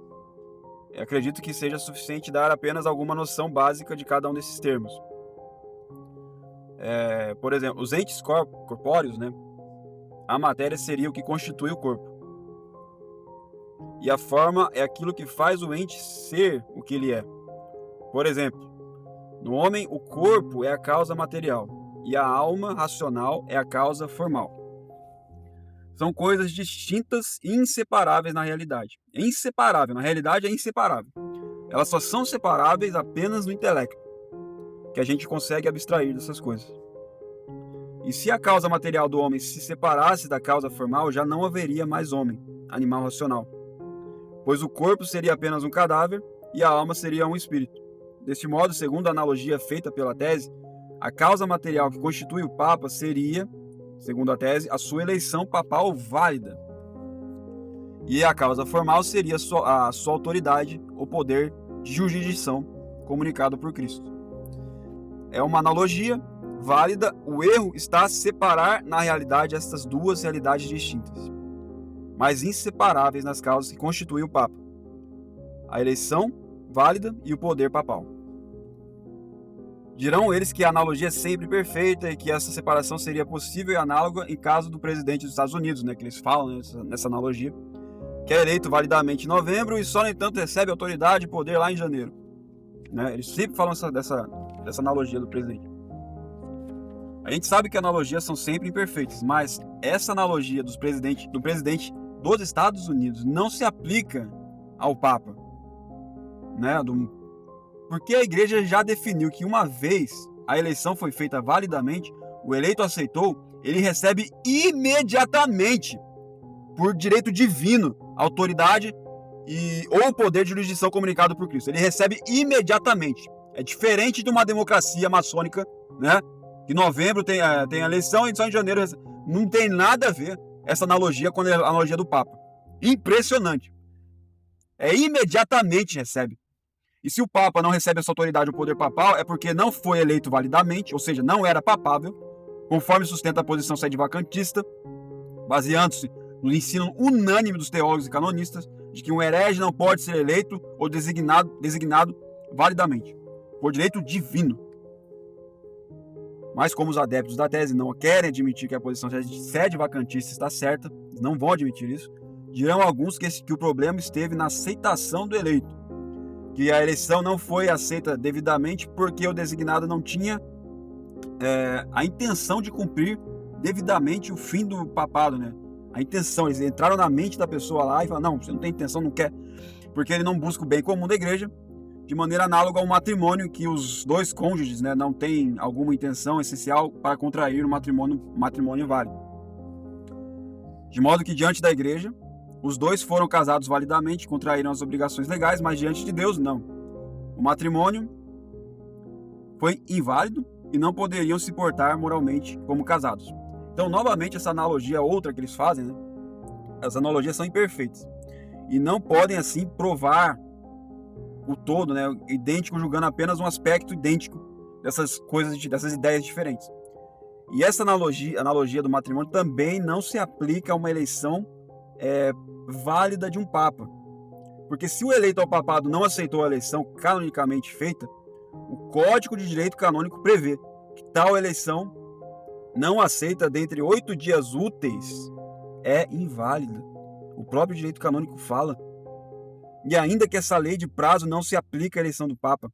eu acredito que seja suficiente dar apenas alguma noção básica de cada um desses termos. Por exemplo, os entes corpóreos, né, a matéria seria o que constitui o corpo. E a forma é aquilo que faz o ente ser o que ele é. Por exemplo, no homem, o corpo é a causa material e a alma racional é a causa formal. São coisas distintas e inseparáveis na realidade. É inseparável, na realidade é inseparável. Elas só são separáveis apenas no intelecto, que a gente consegue abstrair dessas coisas. E se a causa material do homem se separasse da causa formal, já não haveria mais homem, animal racional. Pois o corpo seria apenas um cadáver e a alma seria um espírito. Deste modo, segundo a analogia feita pela tese, a causa material que constitui o Papa seria, segundo a tese, a sua eleição papal válida. E a causa formal seria a sua autoridade ou poder de jurisdição comunicado por Cristo. É uma analogia válida, o erro está a separar na realidade estas duas realidades distintas, mas inseparáveis nas causas que constituem o Papa: a eleição válida e o poder papal. Dirão eles que a analogia é sempre perfeita e que essa separação seria possível e análoga em caso do presidente dos Estados Unidos, né, que eles falam nessa analogia, que é eleito validamente em novembro e só, no entanto, recebe autoridade e poder lá em janeiro. Né? Eles sempre falam dessa analogia do presidente. A gente sabe que analogias são sempre imperfeitas, mas essa analogia do presidente dos Estados Unidos não se aplica ao Papa, né? Porque a igreja já definiu que uma vez a eleição foi feita validamente, o eleito aceitou, ele recebe imediatamente, por direito divino, autoridade ou poder de jurisdição comunicado por Cristo. Ele recebe imediatamente. É diferente de uma democracia maçônica, né? Que em novembro tem a eleição e só em janeiro recebe. Não tem nada a ver essa analogia com a analogia do Papa. Impressionante. Imediatamente recebe. E se o Papa não recebe essa autoridade ou poder papal, é porque não foi eleito validamente, ou seja, não era papável, conforme sustenta a posição sedevacantista, baseando-se no ensino unânime dos teólogos e canonistas, de que um herege não pode ser eleito ou designado validamente, por direito divino. Mas como os adeptos da tese não querem admitir que a posição sedevacantista está certa, não vão admitir isso, dirão alguns que o problema esteve na aceitação do eleito, que a eleição não foi aceita devidamente porque o designado não tinha a intenção de cumprir devidamente o fim do papado, né? A intenção, eles entraram na mente da pessoa lá e falaram: não, você não tem intenção, não quer, porque ele não busca o bem comum da igreja, de maneira análoga ao matrimônio, que os dois cônjuges, né, não têm alguma intenção essencial para contrair um matrimônio válido. De modo que, diante da igreja, os dois foram casados validamente, contraíram as obrigações legais, mas diante de Deus, não. O matrimônio foi inválido e não poderiam se portar moralmente como casados. Então, novamente, essa analogia outra que eles fazem, né? As analogias são imperfeitas e não podem, assim, provar o todo, né, idêntico, julgando apenas um aspecto idêntico dessas coisas, dessas ideias diferentes. E essa analogia do matrimônio também não se aplica a uma eleição válida de um papa. Porque se o eleito ao papado não aceitou a eleição canonicamente feita, o Código de Direito Canônico prevê que tal eleição não aceita dentre 8 dias úteis é inválida. O próprio direito canônico fala. E ainda que essa lei de prazo não se aplique à eleição do Papa,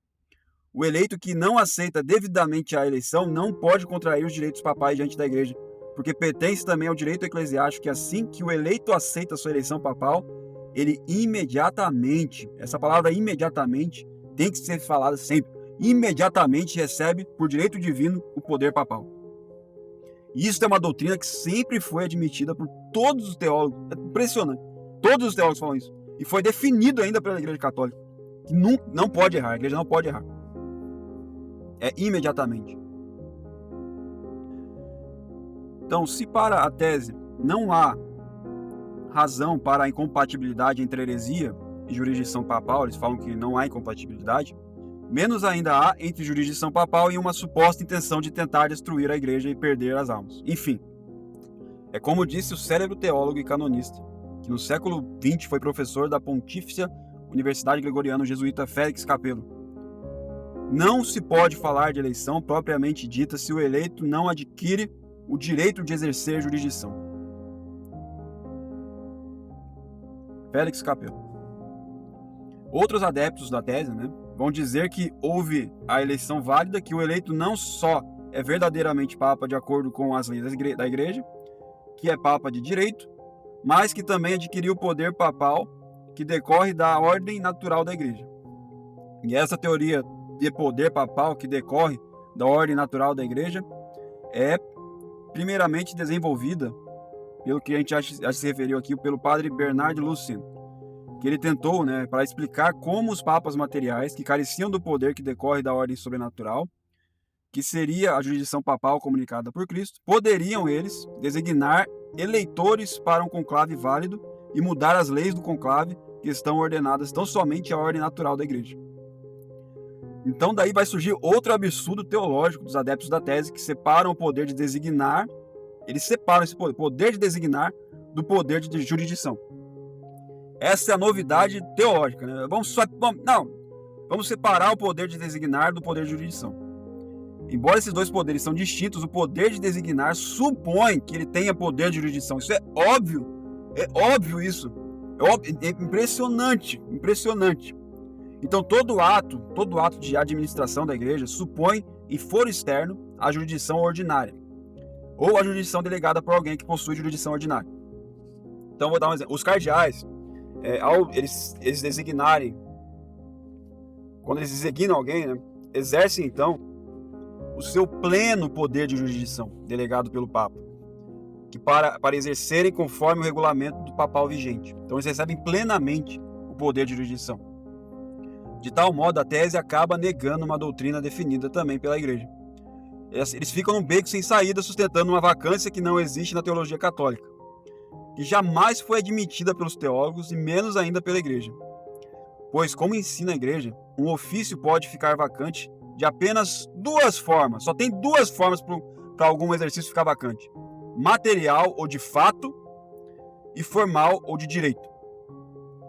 o eleito que não aceita devidamente a eleição não pode contrair os direitos papais diante da igreja, porque pertence também ao direito eclesiástico que assim que o eleito aceita a sua eleição papal, ele imediatamente, essa palavra imediatamente tem que ser falada sempre, imediatamente recebe por direito divino o poder papal. Isso é uma doutrina que sempre foi admitida por todos os teólogos, é impressionante, todos os teólogos falam isso, e foi definido ainda pela Igreja Católica, que não pode errar, a Igreja não pode errar, é imediatamente. Então, se para a tese não há razão para a incompatibilidade entre heresia e jurisdição papal, eles falam que não há incompatibilidade, menos ainda há entre jurisdição papal e uma suposta intenção de tentar destruir a igreja e perder as almas. Enfim, é como disse o célebre teólogo e canonista, que no século XX foi professor da Pontifícia Universidade Gregoriana Jesuíta Félix Capello. Não se pode falar de eleição propriamente dita se o eleito não adquire o direito de exercer jurisdição. Félix Capello. Outros adeptos da tese, vão dizer que houve a eleição válida, que o eleito não só é verdadeiramente papa de acordo com as leis da igreja, que é papa de direito, mas que também adquiriu o poder papal que decorre da ordem natural da igreja. E essa teoria de poder papal que decorre da ordem natural da igreja é primeiramente desenvolvida pelo que a gente já se referiu aqui, pelo padre Bernard Lucien, que ele tentou, para explicar como os papas materiais, que careciam do poder que decorre da ordem sobrenatural, que seria a jurisdição papal comunicada por Cristo, poderiam eles designar eleitores para um conclave válido e mudar as leis do conclave que estão ordenadas tão somente à ordem natural da igreja. Então daí vai surgir outro absurdo teológico dos adeptos da tese, que separam o poder de designar, eles separam esse poder de designar do poder de jurisdição. Essa é a novidade teológica. Vamos separar o poder de designar do poder de jurisdição. Embora esses dois poderes são distintos, o poder de designar supõe que ele tenha poder de jurisdição. Isso é óbvio isso. É impressionante. Então todo ato de administração da igreja supõe em foro externo a jurisdição ordinária, ou a jurisdição delegada por alguém que possui jurisdição ordinária. Então vou dar um exemplo. Os cardeais, ao eles designarem, quando eles designam alguém, exercem então o seu pleno poder de jurisdição delegado pelo Papa, que para exercerem conforme o regulamento do papal vigente. Então eles recebem plenamente o poder de jurisdição. De tal modo, a tese acaba negando uma doutrina definida também pela igreja. Eles ficam num beco sem saída, sustentando uma vacância que não existe na teologia católica, que jamais foi admitida pelos teólogos e menos ainda pela igreja. Pois, como ensina a igreja, um ofício pode ficar vacante de apenas duas formas. Só tem duas formas para algum exercício ficar vacante: material ou de fato, e formal ou de direito.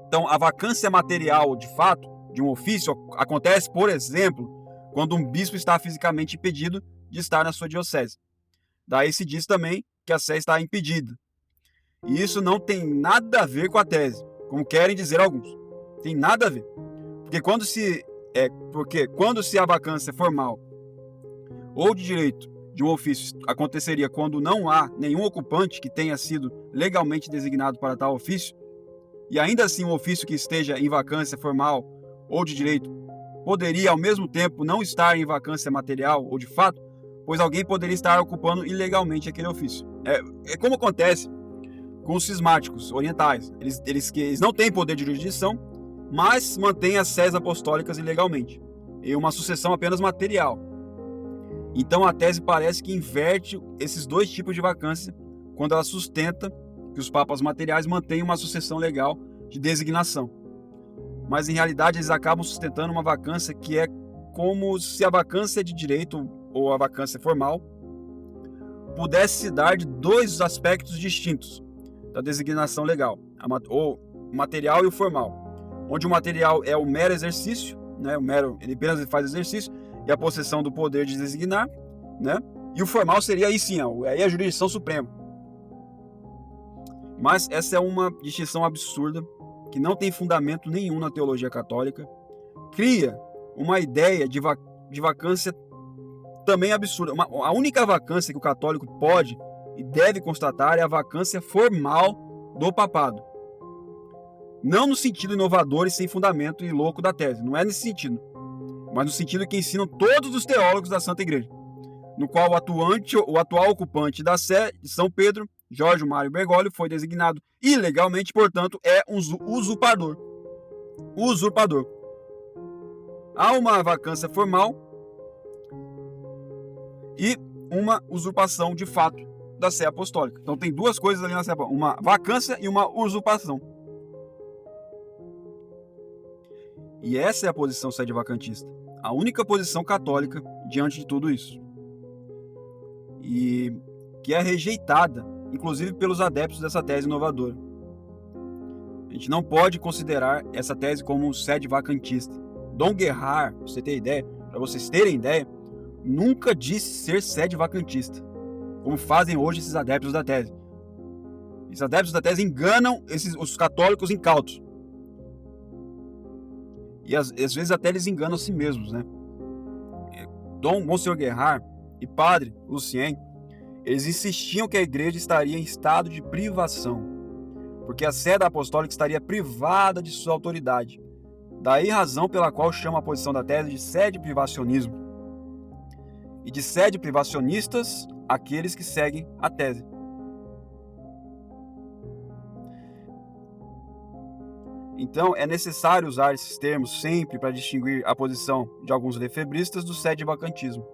Então, a vacância material ou de fato de um ofício acontece, por exemplo, quando um bispo está fisicamente impedido de estar na sua diocese. Daí se diz também que a sé está impedida. E isso não tem nada a ver com a tese, como querem dizer alguns. Tem nada a ver. Porque quando se a vacância formal ou de direito de um ofício aconteceria quando não há nenhum ocupante que tenha sido legalmente designado para tal ofício, e ainda assim um ofício que esteja em vacância formal ou de direito poderia ao mesmo tempo não estar em vacância material ou de fato, pois alguém poderia estar ocupando ilegalmente aquele ofício. É como acontece com os cismáticos orientais. Eles não têm poder de jurisdição, mas mantêm as sés apostólicas ilegalmente, e uma sucessão apenas material. Então a tese parece que inverte esses dois tipos de vacância quando ela sustenta que os papas materiais mantêm uma sucessão legal de designação. Mas em realidade eles acabam sustentando uma vacância que é como se a vacância de direito ou a vacância formal pudesse se dar de dois aspectos distintos da designação legal, ou o material e o formal, onde o material é o mero exercício, ele apenas faz exercício e a possessão do poder de designar, e o formal seria aí sim, aí a jurisdição suprema. Mas essa é uma distinção absurda que não tem fundamento nenhum na teologia católica, cria uma ideia de vacância também absurda. A única vacância que o católico pode e deve constatar é a vacância formal do papado. Não no sentido inovador e sem fundamento e louco da tese, não é nesse sentido, mas no sentido que ensinam todos os teólogos da Santa Igreja, no qual o atual ocupante da Sé de São Pedro, Jorge Mário Bergoglio, foi designado ilegalmente, portanto, é um usurpador. Há uma vacância formal e uma usurpação de fato da Sé Apostólica. Então tem duas coisas ali na Sé Apostólica, uma vacância e uma usurpação. E essa é a posição sedevacantista, a única posição católica diante de tudo isso. E que é rejeitada, inclusive pelos adeptos dessa tese inovadora. A gente não pode considerar essa tese como sedevacantista. Dom Guerard, para vocês terem ideia, nunca disse ser sedevacantista, como fazem hoje esses adeptos da tese. Esses adeptos da tese enganam os católicos incautos. E às vezes até eles enganam a si mesmos, né? Monsenhor Guerard e Padre Lucien, eles insistiam que a igreja estaria em estado de privação, porque a Sé Apostólica estaria privada de sua autoridade. Daí razão pela qual chama a posição da tese de sede-privacionismo. E de sede-privacionistas, aqueles que seguem a tese. Então, é necessário usar esses termos sempre para distinguir a posição de alguns lefebristas do sedevacantismo.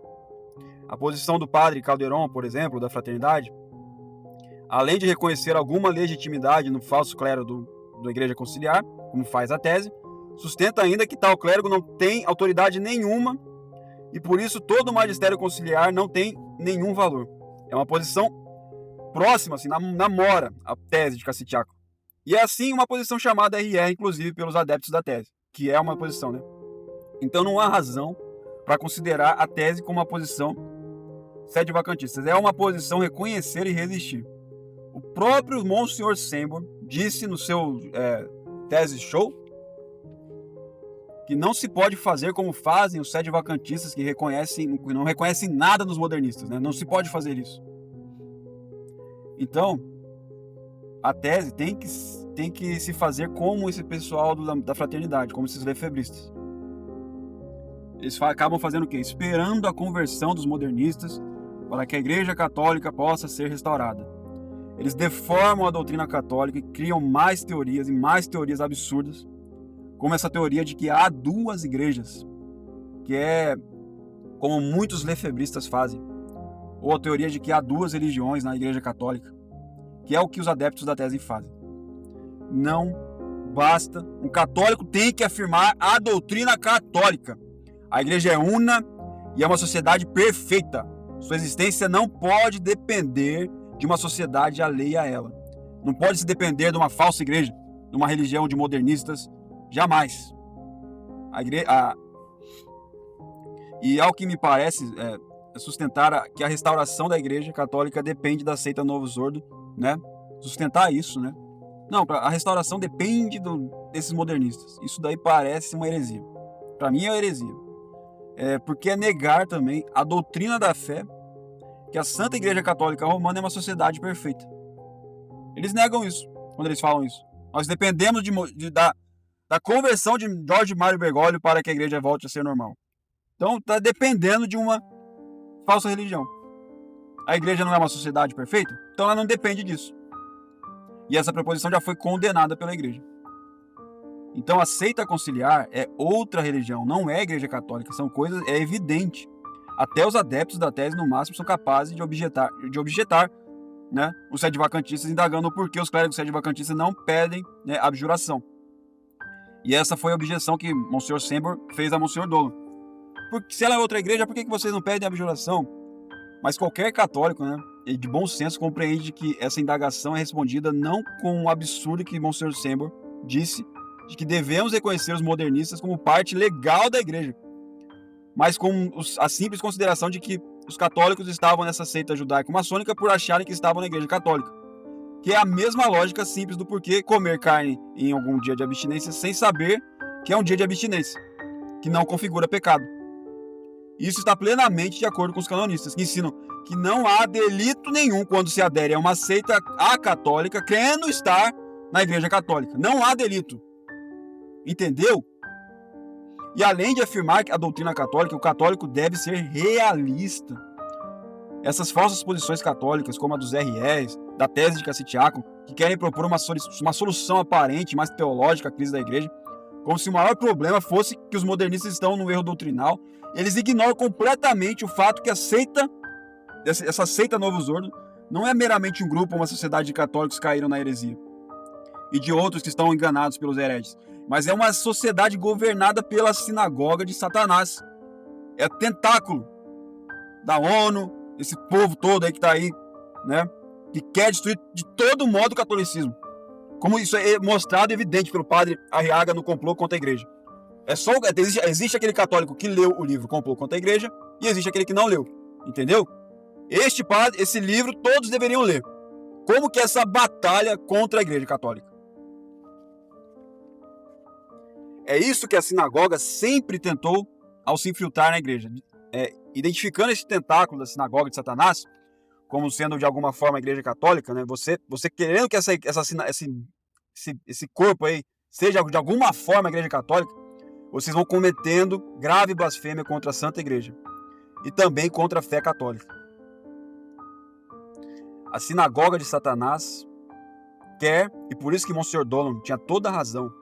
A posição do padre Calderon, por exemplo, da Fraternidade, além de reconhecer alguma legitimidade no falso clero da Igreja Conciliar, como faz a tese, sustenta ainda que tal clérigo não tem autoridade nenhuma e por isso todo o magistério conciliar não tem nenhum valor. É uma posição próxima, assim, namora a tese de Cassitiaco. E é assim uma posição chamada RR, inclusive, pelos adeptos da tese, que é uma posição, né? Então não há razão para considerar a tese como uma posição sedevacantista. É uma posição reconhecer e resistir. O próprio Monsenhor Sembor disse no seu tese show que não se pode fazer como fazem os sedevacantistas que não reconhecem nada nos modernistas, né? Não se pode fazer isso. Então, a tese tem que se fazer como esse pessoal da fraternidade, como esses lefebristas. Eles acabam fazendo o quê? Esperando a conversão dos modernistas para que a Igreja Católica possa ser restaurada. Eles deformam a doutrina católica e criam mais teorias e mais teorias absurdas, como essa teoria de que há duas igrejas, que é como muitos lefebristas fazem, ou a teoria de que há duas religiões na Igreja Católica, que é o que os adeptos da tese fazem. Não basta. Um católico tem que afirmar a doutrina católica. A igreja é una e é uma sociedade perfeita. Sua existência não pode depender de uma sociedade alheia a ela. Não pode se depender de uma falsa igreja, de uma religião de modernistas. Jamais. E ao que me parece sustentar que a restauração da igreja católica depende da seita Novus Ordo, né? Sustentar isso, né? Não, a restauração depende desses modernistas. Isso daí parece uma heresia. Para mim é uma heresia. Porque é negar também a doutrina da fé, que a Santa Igreja Católica Romana é uma sociedade perfeita. Eles negam isso, quando eles falam isso. Nós dependemos da conversão de Jorge Mário Bergoglio para que a igreja volte a ser normal. Então está dependendo de uma falsa religião. A igreja não é uma sociedade perfeita? Então ela não depende disso. E essa proposição já foi condenada pela igreja. Então a seita conciliar é outra religião, não é a igreja católica. São coisas, é evidente. Até os adeptos da tese, no máximo, são capazes de objetar, né, os sedevacantistas, indagando por que os clérigos sedevacantistas não pedem, né, abjuração. E essa foi a objeção que Monsenhor Sembor fez a Monsenhor Dolo. Porque se ela é outra igreja, por que vocês não pedem abjuração? Mas qualquer católico, né, de bom senso, compreende que essa indagação é respondida não com o absurdo que Monsenhor Sembor disse, de que devemos reconhecer os modernistas como parte legal da igreja, mas com a simples consideração de que os católicos estavam nessa seita judaico-maçônica por acharem que estavam na igreja católica, que é a mesma lógica simples do porquê comer carne em algum dia de abstinência sem saber que é um dia de abstinência, que não configura pecado. Isso está plenamente de acordo com os canonistas, que ensinam que não há delito nenhum quando se adere a uma seita acatólica, crendo estar na Igreja Católica. Não há delito. Entendeu? E além de afirmar que a doutrina católica, o católico deve ser realista. Essas falsas posições católicas, como a dos RRs, da tese de Cassitiaco, que querem propor uma solução aparente, mais teológica à crise da igreja, como se o maior problema fosse que os modernistas estão no erro doutrinal, eles ignoram completamente o fato que essa seita Novus Ordo não é meramente um grupo ou uma sociedade de católicos que caíram na heresia e de outros que estão enganados pelos hereges, mas é uma sociedade governada pela sinagoga de Satanás. É tentáculo da ONU, esse povo todo aí que está aí, né, que quer destruir de todo modo o catolicismo. Como isso é mostrado e evidente pelo padre Arriaga no Complô contra a Igreja. Existe aquele católico que leu o livro Complô contra a Igreja e existe aquele que não leu. Entendeu? Esse livro todos deveriam ler. Como que é essa batalha contra a Igreja Católica? É isso que a sinagoga sempre tentou ao se infiltrar na igreja. Identificando esse tentáculo da sinagoga de Satanás como sendo de alguma forma a Igreja Católica, né? Você querendo que esse corpo aí seja de alguma forma a Igreja Católica, vocês vão cometendo grave blasfêmia contra a Santa Igreja e também contra a fé católica. A sinagoga de Satanás quer, e por isso que Monsenhor Dolan tinha toda a razão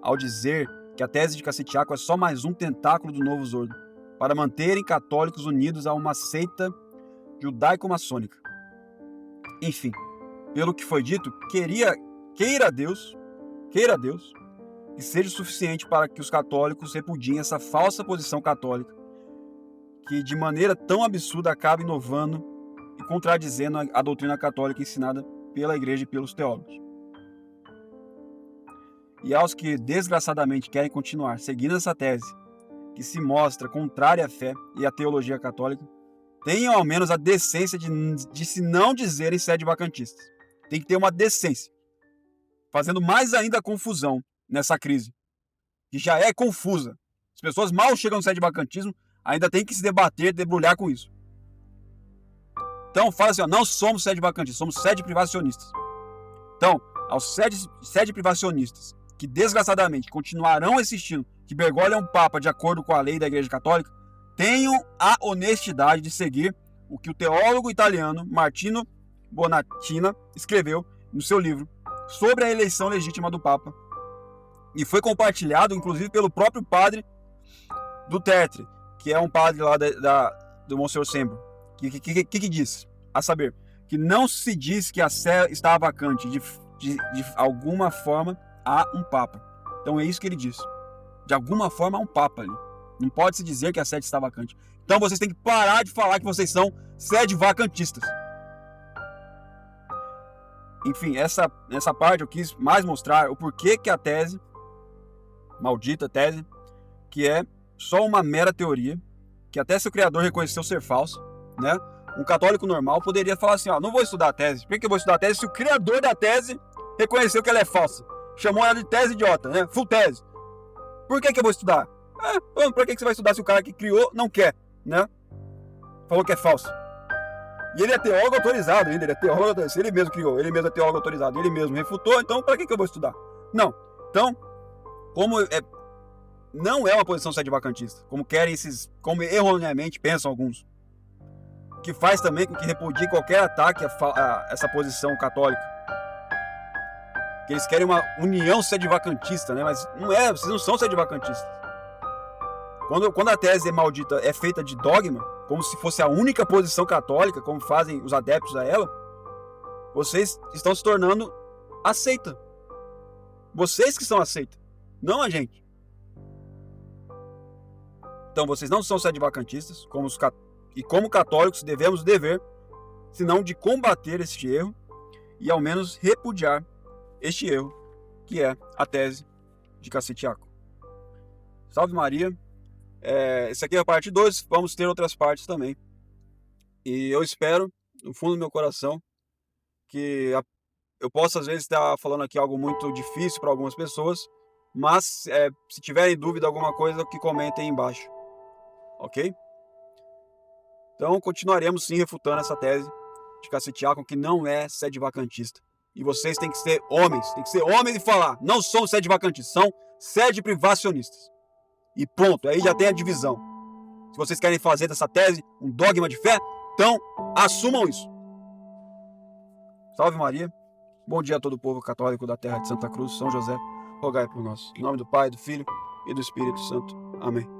ao dizer que a tese de Cassitiaco é só mais um tentáculo do Novus Ordo para manterem católicos unidos a uma seita judaico-maçônica. Enfim, pelo que foi dito, queira Deus que seja suficiente para que os católicos repudiem essa falsa posição católica que de maneira tão absurda acaba inovando e contradizendo a doutrina católica ensinada pela igreja e pelos teólogos. E aos que desgraçadamente querem continuar seguindo essa tese que se mostra contrária à fé e à teologia católica, tenham ao menos a decência de se não dizerem sede-vacantistas. Tem que ter uma decência. Fazendo mais ainda a confusão nessa crise, que já é confusa. As pessoas mal chegam no sede-vacantismo, ainda tem que se debater, debrulhar com isso. Então fala assim, não somos sede-vacantistas, somos sede-privacionistas. Então, aos sede-privacionistas, que desgraçadamente continuarão insistindo que Bergoglio é um papa de acordo com a lei da Igreja Católica, tenham a honestidade de seguir o que o teólogo italiano Martino Bonattina escreveu no seu livro sobre a eleição legítima do Papa, e foi compartilhado inclusive pelo próprio padre do Tertre, que é um padre lá do Monsenhor Sembro, que diz, a saber, que não se diz que a sé está vacante, de alguma forma há um Papa. Então é isso que ele diz. De alguma forma há um Papa ali. Não pode se dizer que a sede está vacante. Então vocês têm que parar de falar que vocês são sede-vacantistas. Enfim, essa parte eu quis mais mostrar o porquê que a tese, maldita tese, que é só uma mera teoria, que até seu criador reconheceu ser falso, né? Um católico normal poderia falar assim, não vou estudar a tese. Por que eu vou estudar a tese se o criador da tese reconheceu que ela é falsa? Chamou ela de tese idiota, né? Full tese. Por que eu vou estudar? Pra que você vai estudar se o cara que criou não quer, né? Falou que é falso. E ele é teólogo autorizado ainda, ele mesmo criou, ele mesmo é teólogo autorizado, ele mesmo refutou, então pra que eu vou estudar? Não. Então, não é uma posição sede-vacantista, como erroneamente pensam alguns, que faz também com que repudie qualquer ataque a essa posição católica. Que eles querem uma união sede-vacantista, né? Mas não é, vocês não são sede-vacantistas. Quando a tese maldita é feita de dogma, como se fosse a única posição católica, como fazem os adeptos a ela, vocês estão se tornando a seita. Vocês que são a seita, não a gente. Então vocês não são sede-vacantistas, e como católicos devemos o dever, senão de combater este erro e ao menos repudiar este erro, que é a tese de Cassitiaco. Salve Maria! Essa aqui é a parte 2, vamos ter outras partes também. E eu espero, no fundo do meu coração, que eu possa às vezes estar falando aqui algo muito difícil para algumas pessoas, mas se tiverem dúvida alguma coisa, que comentem aí embaixo. Ok? Então continuaremos sim refutando essa tese de Cassitiaco, que não é sede-vacantista. E vocês têm que ser homens e falar, não somos sede vacante, são sede privacionistas. E pronto, aí já tem a divisão. Se vocês querem fazer dessa tese um dogma de fé, então assumam isso. Salve Maria. Bom dia a todo o povo católico da terra de Santa Cruz, São José. Rogai por nós. Em nome do Pai, do Filho e do Espírito Santo. Amém.